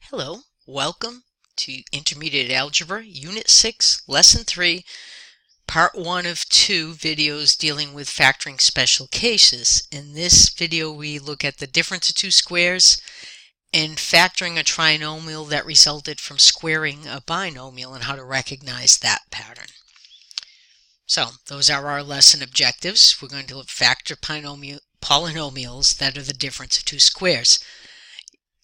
Hello, welcome to Intermediate Algebra, Unit 6, Lesson 3, Part 1 of 2 videos dealing with factoring special cases. In this video we look at the difference of two squares and factoring a trinomial that resulted from squaring a binomial and how to recognize that pattern. So those are our lesson objectives. We're going to factor polynomials that are the difference of two squares.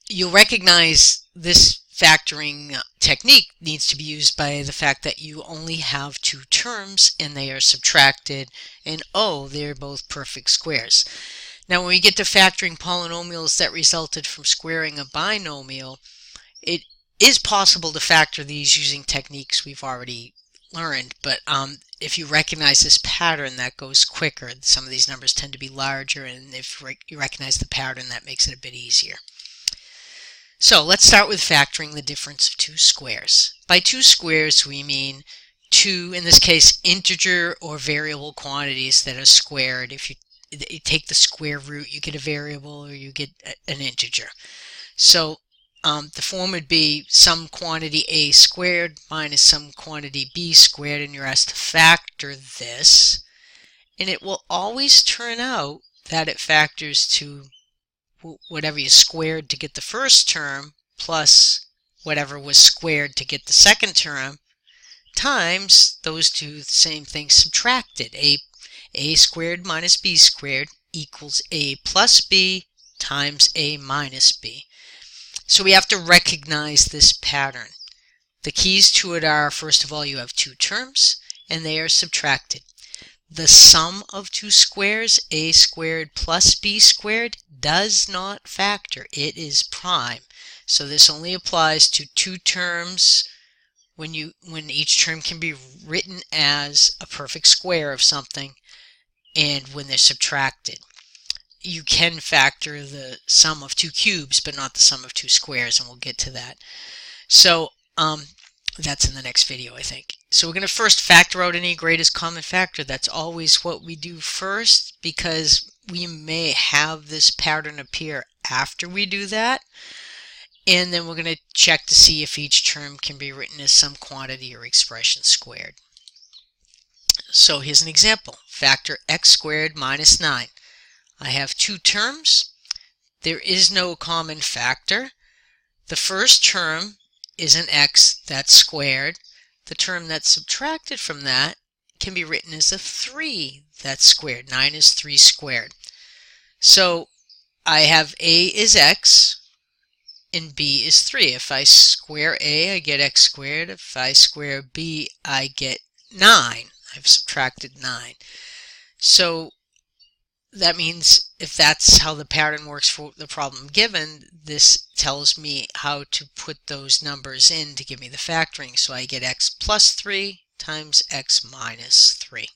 You'll recognize this factoring technique needs to be used by the fact that you only have two terms and they are subtracted, and they're both perfect squares. Now when we get to factoring polynomials that resulted from squaring a binomial, it is possible to factor these using techniques we've already learned, but if you recognize this pattern, that goes quicker. Some of these numbers tend to be larger, and if you recognize the pattern, that makes it a bit easier. So let's start with factoring the difference of two squares. By two squares we mean two, in this case, integer or variable quantities that are squared. If you take the square root, you get a variable or you get an integer. So the form would be some quantity a squared minus some quantity b squared, and you're asked to factor this, and it will always turn out that it factors to whatever you squared to get the first term plus whatever was squared to get the second term times those two same things subtracted. A squared minus b squared equals a plus b times a minus b. So we have to recognize this pattern. The keys to it are, first of all, you have two terms and they are subtracted. The sum of two squares, a squared plus b squared, does not factor. It is prime. So this only applies to two terms when each term can be written as a perfect square of something and when they're subtracted. You can factor the sum of two cubes, but not the sum of two squares, and we'll get to that. So that's in the next video, I think. So we're going to first factor out any greatest common factor. That's always what we do first, because we may have this pattern appear after we do that. And then we're going to check to see if each term can be written as some quantity or expression squared. So here's an example. Factor x squared minus 9. I have two terms. There is no common factor. The first term is an x that's squared. The term that's subtracted from that can be written as a 3 that's squared. 9 is 3 squared. So I have a is x and b is 3. If I square a, I get x squared. If I square b, I get 9. I've subtracted 9. So that means if that's how the pattern works for the problem given, this tells me how to put those numbers in to give me the factoring. So I get x plus 3 times x minus 3.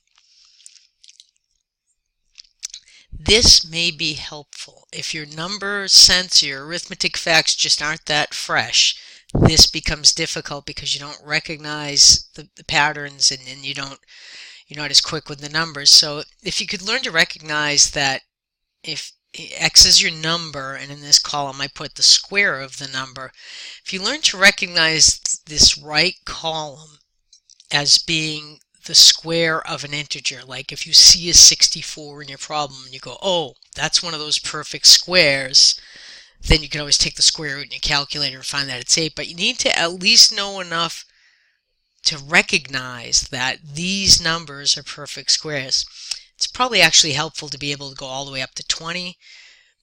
This may be helpful. If your number sense, your arithmetic facts just aren't that fresh, this becomes difficult because you don't recognize the patterns and you're not as quick with the numbers. So if you could learn to recognize that if x is your number, and in this column I put the square of the number, if you learn to recognize this right column as being the square of an integer, like if you see a 64 in your problem and you go, oh, that's one of those perfect squares, then you can always take the square root in your calculator and find that it's 8. But you need to at least know enough to recognize that these numbers are perfect squares. It's probably actually helpful to be able to go all the way up to 20,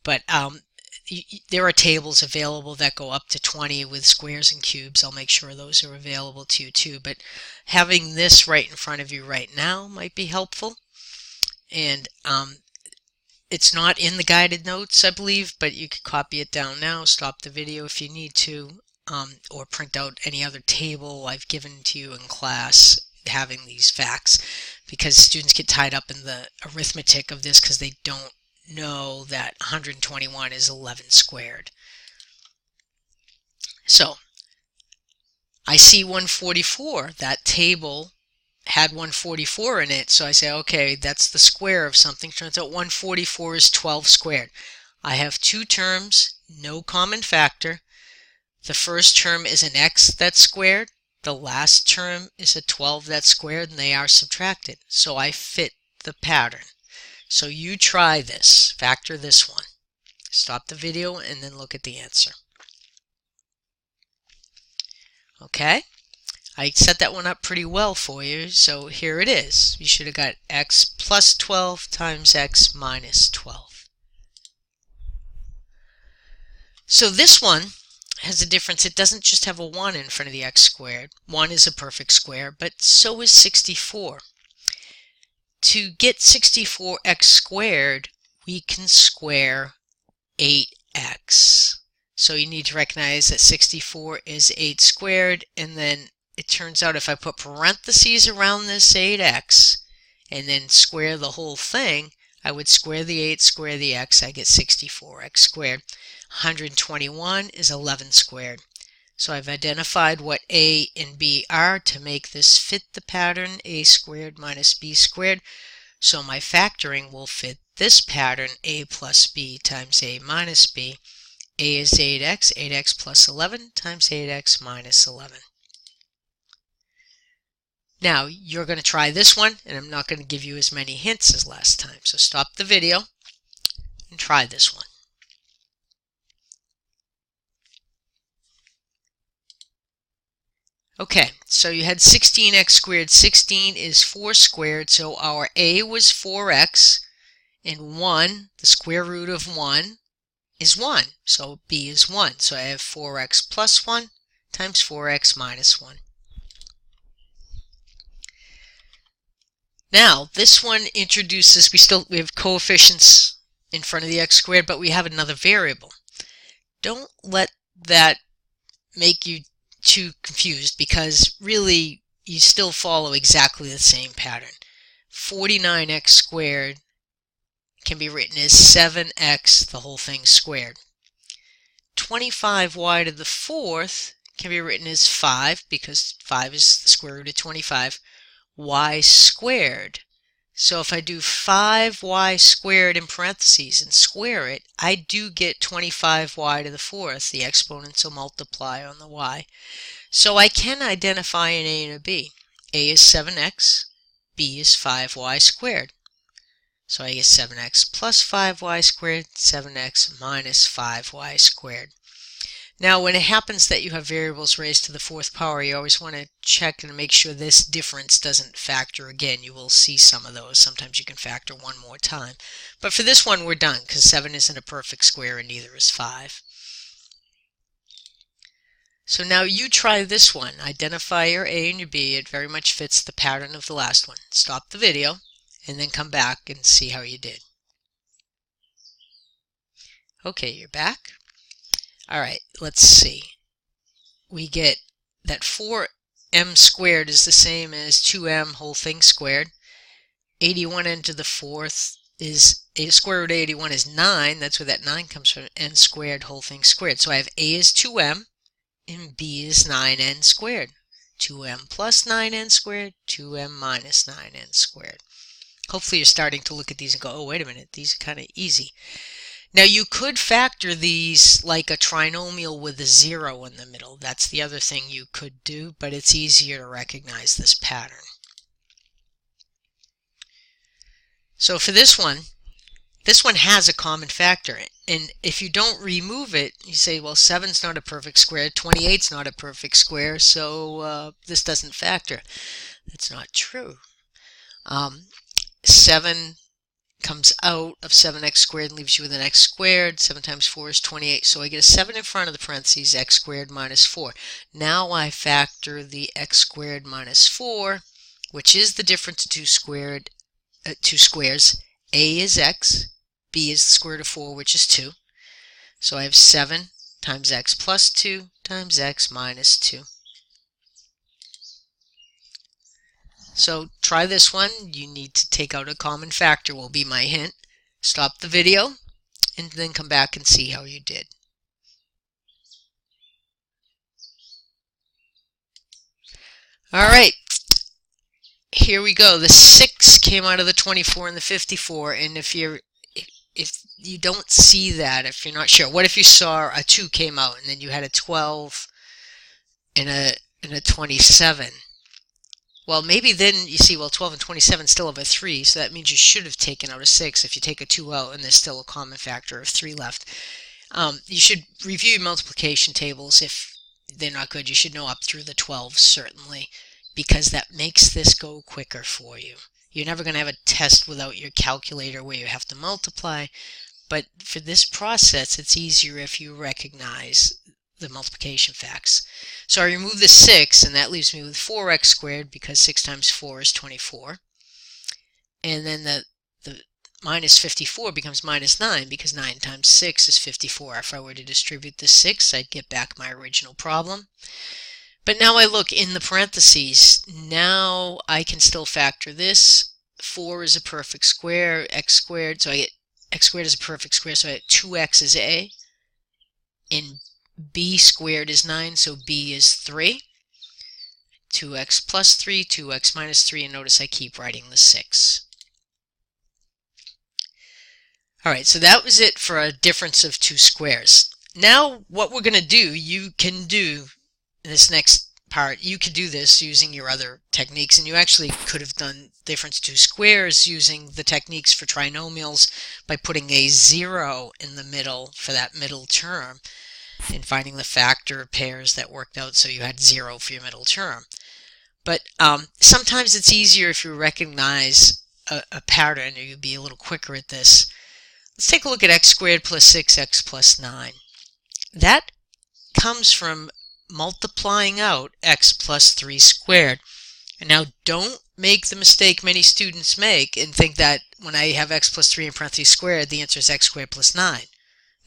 but there are tables available that go up to 20 with squares and cubes. I'll make sure those are available to you too, but having this right in front of you right now might be helpful. And it's not in the guided notes, I believe, but you can copy it down now, stop the video if you need to, or print out any other table I've given to you in class having these facts, because students get tied up in the arithmetic of this because they don't know that 121 is 11 squared. So I see 144. That table had 144 in it, so I say, okay, that's the square of something. Turns out 144 is 12 squared. I have two terms, no common factor. The first term is an x that's squared. The last term is a 12 that's squared, and they are subtracted. So I fit the pattern. So you try this. Factor this one. Stop the video and then look at the answer. Okay? I set that one up pretty well for you, so here it is. You should have got x plus 12 times x minus 12. So this one has a difference. It doesn't just have a 1 in front of the x squared. 1 is a perfect square, but so is 64. To get 64x squared, we can square 8x. So you need to recognize that 64 is 8 squared, and then it turns out if I put parentheses around this 8x and then square the whole thing, I would square the 8, square the x, I get 64x squared. 121 is 11 squared. So I've identified what a and b are to make this fit the pattern a squared minus b squared. So my factoring will fit this pattern a plus b times a minus b. A is 8x, 8x plus 11 times 8x minus 11. Now you're going to try this one, and I'm not going to give you as many hints as last time. So stop the video and try this one. Okay, so you had 16x squared. 16 is 4 squared, so our a was 4x, and 1, the square root of 1, is 1. So b is 1. So I have 4x plus 1 times 4x minus 1. Now, this one introduces, we have coefficients in front of the x squared, but we have another variable. Don't let that make you too confused, because really you still follow exactly the same pattern. 49x squared can be written as 7x, the whole thing squared. 25y to the 4th can be written as 5, because 5 is the square root of 25, y squared. So if I do 5y squared in parentheses and square it, I do get 25y to the 4th. The exponents will multiply on the y. So I can identify an a and a b. A is 7x, b is 5y squared. So I get 7x plus 5y squared, 7x minus 5y squared. Now when it happens that you have variables raised to the 4th power, you always want to check and make sure this difference doesn't factor again. You will see some of those. Sometimes you can factor one more time. But for this one we're done, because 7 isn't a perfect square and neither is 5. So now you try this one. Identify your a and your b. It very much fits the pattern of the last one. Stop the video and then come back and see how you did. Okay, you're back. Alright, let's see. We get that 4m squared is the same as 2m whole thing squared. 81n to the 4th is, a square root of 81 is 9. That's where that 9 comes from. N squared whole thing squared. So I have a is 2m and b is 9n squared. 2m plus 9n squared, 2m minus 9n squared. Hopefully you're starting to look at these and go, oh, wait a minute, these are kind of easy. Now you could factor these like a trinomial with a 0 in the middle. That's the other thing you could do, but it's easier to recognize this pattern. So for this one has a common factor. And if you don't remove it, you say, well, 7's not a perfect square, 28's not a perfect square, so this doesn't factor. That's not true. 7 comes out of 7x squared and leaves you with an x squared. 7 times 4 is 28. So I get a 7 in front of the parentheses, x squared minus 4. Now I factor the x squared minus 4, which is the difference of two squares. A is x, b is the square root of 4, which is 2. So I have 7 times x plus 2 times x minus 2. So try this one. You need to take out a common factor will be my hint. Stop the video and then come back and see how you did. Alright, here we go. The 6 came out of the 24 and the 54, and if you're if you don't see that, if you're not sure, what if you saw a 2 came out and then you had a 12 and a 27? Well, maybe then you see, well, 12 and 27 still have a 3, so that means you should have taken out a 6 if you take a 2 out and there's still a common factor of 3 left. You should review your multiplication tables. If they're not good, you should know up through the 12, certainly, because that makes this go quicker for you. You're never going to have a test without your calculator where you have to multiply, but for this process, it's easier if you recognize the multiplication facts. So I remove the 6, and that leaves me with 4x squared, because 6 times 4 is 24. And then the minus 54 becomes minus 9, because 9 times 6 is 54. If I were to distribute the 6, I'd get back my original problem. But now I look in the parentheses. Now I can still factor this. 4 is a perfect square, x squared, so I get x squared is a perfect square, so I get 2x is a, and b squared is 9, so b is 3. 2x plus 3, 2x minus 3, and notice I keep writing the 6. Alright, so that was it for a difference of 2 squares. Now what we're going to do, you can do in this next part, you could do this using your other techniques, and you actually could have done difference of 2 squares using the techniques for trinomials by putting a 0 in the middle for that middle term and finding the factor pairs that worked out so you had 0 for your middle term. But sometimes it's easier if you recognize a pattern, or you'd be a little quicker at this. Let's take a look at x squared plus 6x plus 9. That comes from multiplying out x plus 3 squared. And now don't make the mistake many students make and think that when I have x plus 3 in parentheses squared, the answer is x squared plus 9.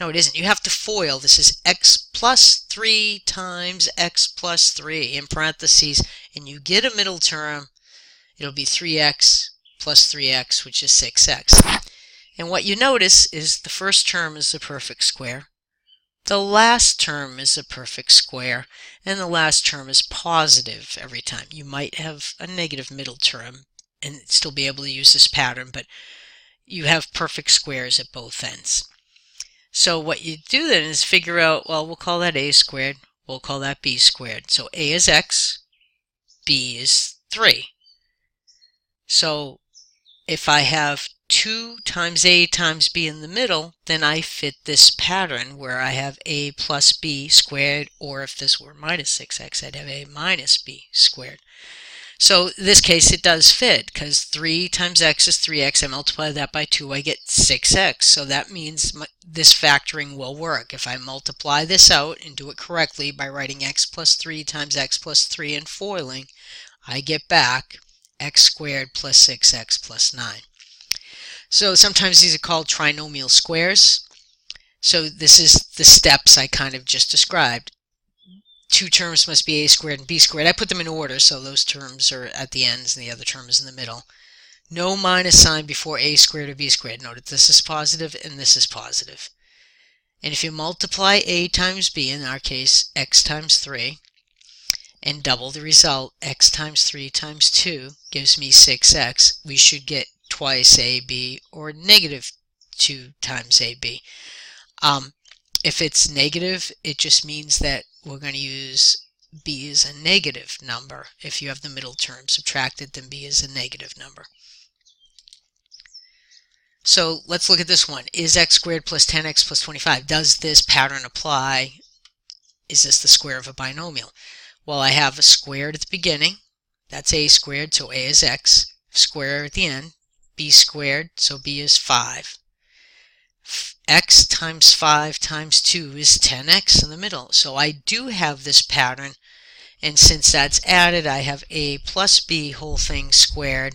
No, it isn't. You have to FOIL. This is x plus 3 times x plus 3 in parentheses, and you get a middle term. It'll be 3x plus 3x, which is 6x. And what you notice is the first term is a perfect square, the last term is a perfect square, and the last term is positive every time. You might have a negative middle term and still be able to use this pattern, but you have perfect squares at both ends. So what you do then is figure out, well, we'll call that a squared, we'll call that b squared. So a is x, b is 3. So if I have 2 times a times b in the middle, then I fit this pattern where I have a plus b squared, or if this were minus 6x, I'd have a minus b squared. So in this case it does fit, because 3 times x is 3x, I multiply that by 2, I get 6x. So that means this factoring will work. If I multiply this out and do it correctly by writing x plus 3 times x plus 3 and foiling, I get back x squared plus 6x plus 9. So sometimes these are called trinomial squares. So this is the steps I kind of just described. 2 terms must be a squared and b squared. I put them in order, so those terms are at the ends and the other term is in the middle. No minus sign before a squared or b squared. Note that this is positive and this is positive. And if you multiply a times b, in our case x times 3, and double the result, x times 3 times 2 gives me 6x, we should get twice AB, or negative 2 times AB. If it's negative, it just means that we're going to use b as a negative number. If you have the middle term subtracted, then b is a negative number. So let's look at this one. Is x squared plus 10x plus 25? Does this pattern apply? Is this the square of a binomial? Well, I have a squared at the beginning. That's a squared, so a is x. Square at the end. B squared, so b is 5. X times 5 times 2 is 10x in the middle. So I do have this pattern, and since that's added, I have a plus b whole thing squared,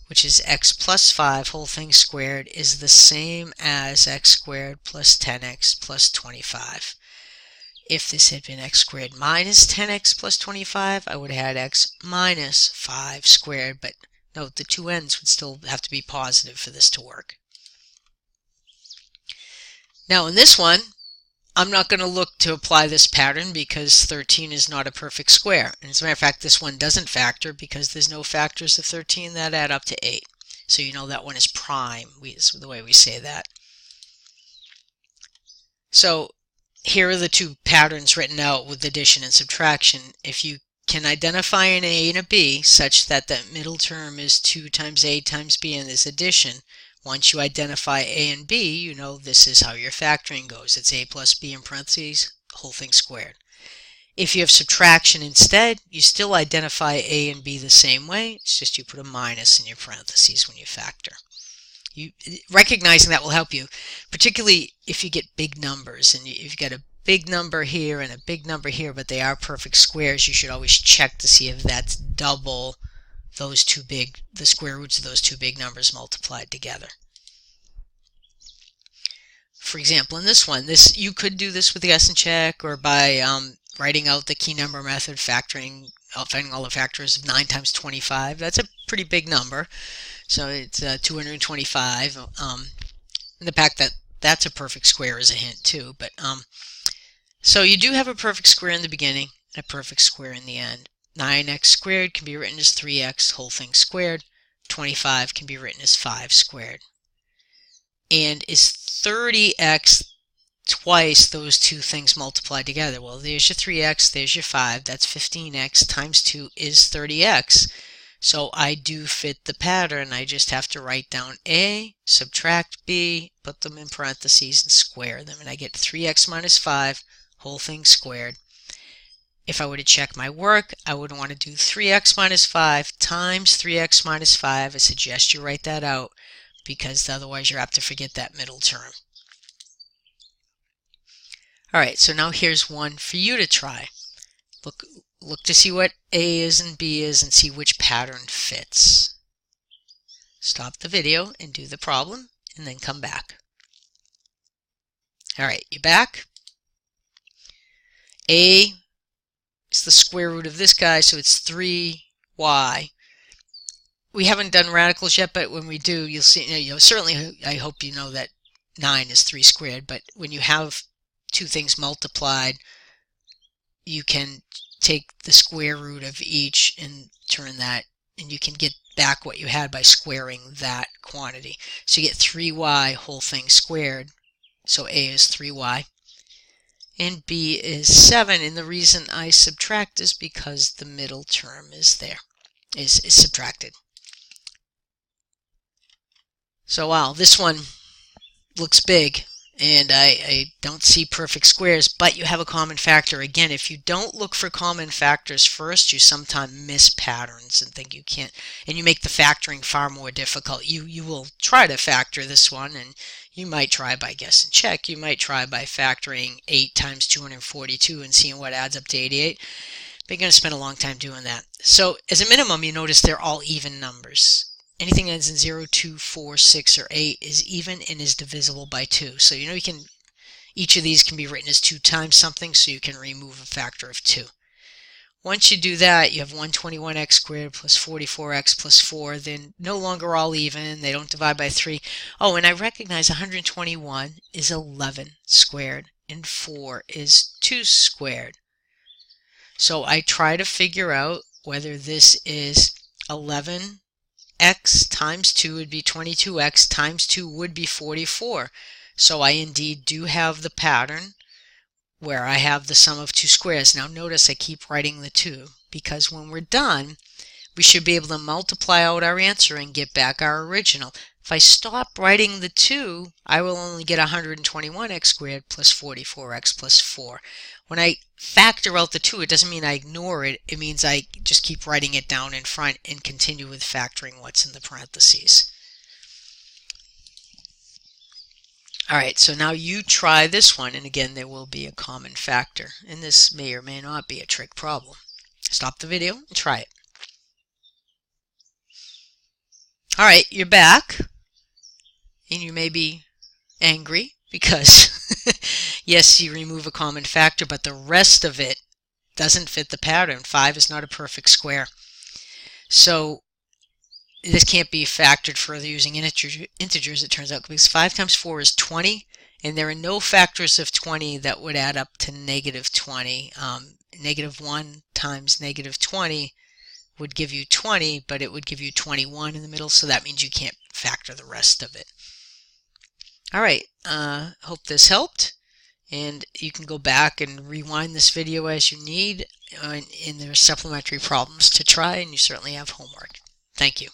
which is x plus 5 whole thing squared, is the same as x squared plus 10x plus 25. If this had been x squared minus 10x plus 25, I would have had x minus 5 squared, but note the two ends would still have to be positive for this to work. Now in this one, I'm not going to look to apply this pattern because 13 is not a perfect square. And as a matter of fact, this one doesn't factor because there's no factors of 13 that add up to 8. So you know that one is prime, is the way we say that. So here are the two patterns written out with addition and subtraction. If you can identify an A and a B such that the middle term is 2 times A times B in this addition, once you identify A and B, you know this is how your factoring goes. It's A plus B in parentheses, whole thing squared. If you have subtraction instead, you still identify A and B the same way. It's just you put a minus in your parentheses when you factor. Recognizing that will help you, particularly if you get big numbers and if you've got a big number here and a big number here, but they are perfect squares. You should always check to see if that's double those two big, the square roots of those two big numbers multiplied together. For example, in this one, you could do this with the Guess and Check or by writing out the key number method, finding all the factors of 9 times 25. That's a pretty big number. So it's 225. And the fact that that's a perfect square is a hint too. But so you do have a perfect square in the beginning and a perfect square in the end. 9x squared can be written as 3x whole thing squared. 25 can be written as 5 squared. And is 30x twice those two things multiplied together? Well, there's your 3x, there's your 5. That's 15x times 2 is 30x. So I do fit the pattern. I just have to write down A, subtract B, put them in parentheses and square them. And I get 3x minus 5, whole thing squared. If I were to check my work, I would want to do 3x minus 5 times 3x minus 5. I suggest you write that out because otherwise you're apt to forget that middle term. Alright, so now here's one for you to try. Look to see what A is and B is and see which pattern fits. Stop the video and do the problem and then come back. Alright, you're back. A is the square root of this guy, so it's 3y. We haven't done radicals yet, but when we do, you'll see, certainly I hope you know that 9 is 3 squared, but when you have two things multiplied, you can take the square root of each and turn that, and you can get back what you had by squaring that quantity. So you get 3y whole thing squared, so A is 3y, and B is 7, and the reason I subtract is because the middle term is there, is subtracted. So wow, this one looks big. And I don't see perfect squares, but you have a common factor. Again, if you don't look for common factors first, you sometimes miss patterns and think you can't, and you make the factoring far more difficult. You will try to factor this one, and you might try by guess and check. You might try by factoring 8 times 242 and seeing what adds up to 88. But you're going to spend a long time doing that. So as a minimum, you notice they're all even numbers. Anything that ends in 0, 2, 4, 6, or 8 is even and is divisible by 2. So you know each of these can be written as 2 times something, so you can remove a factor of 2. Once you do that, you have 121x squared plus 44x plus 4. They're no longer all even. They don't divide by 3. Oh, and I recognize 121 is 11 squared and 4 is 2 squared. So I try to figure out whether this is 11 x times 2 would be 22x times 2 would be 44. So I indeed do have the pattern where I have the sum of two squares. Now notice I keep writing the 2 because when we're done, we should be able to multiply out our answer and get back our original. If I stop writing the 2, I will only get 121x squared plus 44x plus 4. When I factor out the 2, it doesn't mean I ignore it. It means I just keep writing it down in front and continue with factoring what's in the parentheses. Alright, so now you try this one, and again there will be a common factor. And this may or may not be a trick problem. Stop the video and try it. Alright, you're back. And you may be angry because yes, you remove a common factor, but the rest of it doesn't fit the pattern. 5 is not a perfect square. So this can't be factored further using integers, it turns out, because 5 times 4 is 20, and there are no factors of 20 that would add up to negative 20. Negative 1 times negative 20 would give you 20, but it would give you 21 in the middle, so that means you can't factor the rest of it. All right, hope this helped, and you can go back and rewind this video as you need, and there are supplementary problems to try, and you certainly have homework. Thank you.